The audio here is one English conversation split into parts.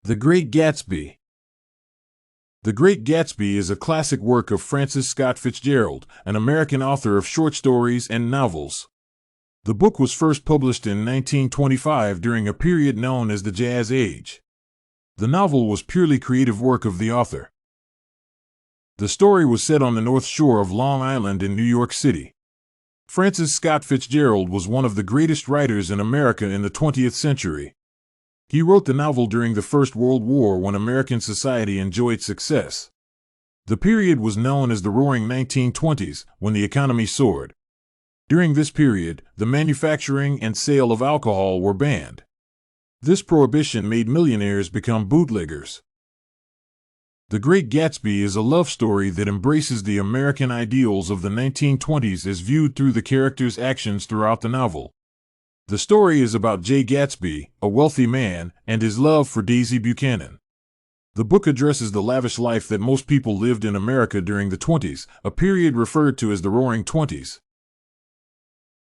The Great Gatsby. The Great Gatsby is a classic work of Francis Scott Fitzgerald, an American author of short stories and novels. The book was first published in 1925 during a period known as the Jazz Age. The novel was purely creative work of the author. The story was set on the North Shore of Long Island in New York City. Francis Scott Fitzgerald was one of the greatest writers in America in the 20th century. He wrote the novel during the First World War when American society enjoyed success. The period was known as the Roaring 1920s, when the economy soared. During this period, the manufacturing and sale of alcohol were banned. This prohibition made millionaires become bootleggers. The Great Gatsby is a love story that embraces the American ideals of the 1920s as viewed through the character's actions throughout the novel. The story is about Jay Gatsby, a wealthy man, and his love for Daisy Buchanan. The book addresses the lavish life that most people lived in America during the 20s, a period referred to as the Roaring Twenties.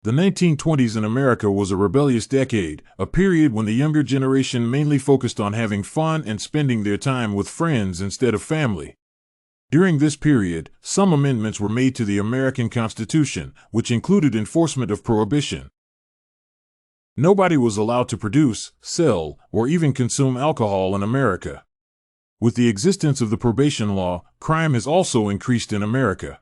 The 1920s in America was a rebellious decade, a period when the younger generation mainly focused on having fun and spending their time with friends instead of family. During this period, some amendments were made to the American Constitution, which included enforcement of Prohibition. Nobody was allowed to produce, sell, or even consume alcohol in America. With the existence of the probation law, crime has also increased in America.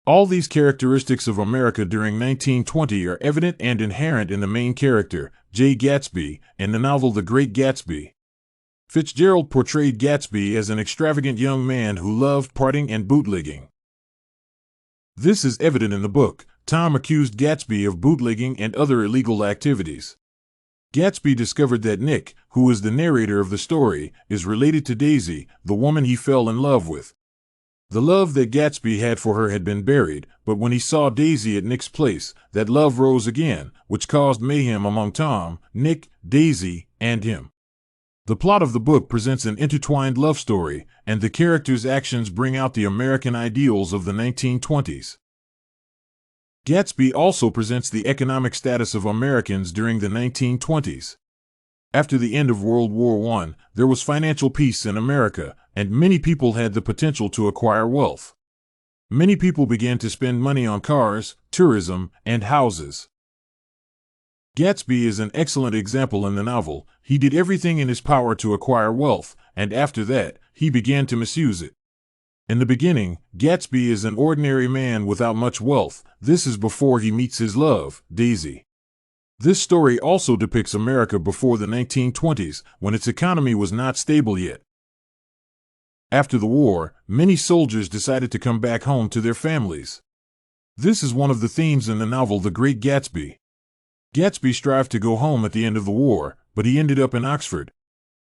All these characteristics of America during 1920 are evident and inherent in the main character, Jay Gatsby, in the novel The Great Gatsby. Fitzgerald portrayed Gatsby as an extravagant young man who loved partying and bootlegging. This is evident in the book. Tom accused Gatsby of bootlegging and other illegal activities. Gatsby discovered that Nick, who is the narrator of the story, is related to Daisy, the woman he fell in love with. The love that Gatsby had for her had been buried, but when he saw Daisy at Nick's place, that love rose again, which caused mayhem among Tom, Nick, Daisy, and him. The plot of the book presents an intertwined love story, and the characters' actions bring out the American ideals of the 1920s. Gatsby also presents the economic status of Americans during the 1920s. After the end of World War I, there was financial peace in America, and many people had the potential to acquire wealth. Many people began to spend money on cars, tourism, and houses. Gatsby is an excellent example in the novel. He did everything in his power to acquire wealth, and after that, he began to misuse it. In the beginning, Gatsby is an ordinary man without much wealth. This is before he meets his love, Daisy. This story also depicts America before the 1920s, when its economy was not stable yet. After the war, many soldiers decided to come back home to their families. This is one of the themes in the novel The Great Gatsby. Gatsby strived to go home at the end of the war, but he ended up in Oxford.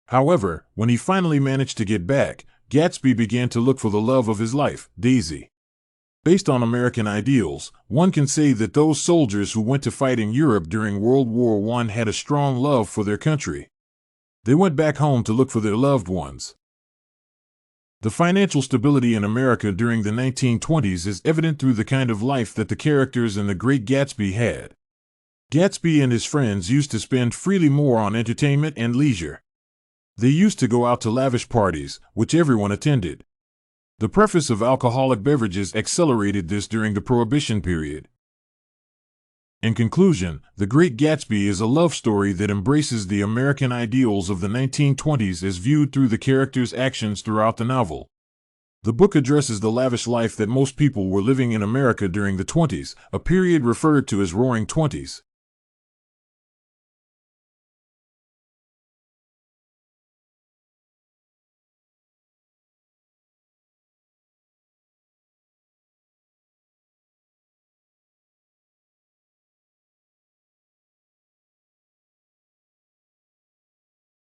However, when he finally managed to get back, Gatsby began to look for the love of his life, Daisy. Based on American ideals, one can say that those soldiers who went to fight in Europe during World War I had a strong love for their country. They went back home to look for their loved ones. The financial stability in America during the 1920s is evident through the kind of life that the characters in The Great Gatsby had. Gatsby and his friends used to spend freely more on entertainment and leisure. They used to go out to lavish parties, which everyone attended. The preface of alcoholic beverages accelerated this during the Prohibition period. In conclusion, The Great Gatsby is a love story that embraces the American ideals of the 1920s as viewed through the characters' actions throughout the novel. The book addresses the lavish life that most people were living in America during the 20s, a period referred to as Roaring Twenties.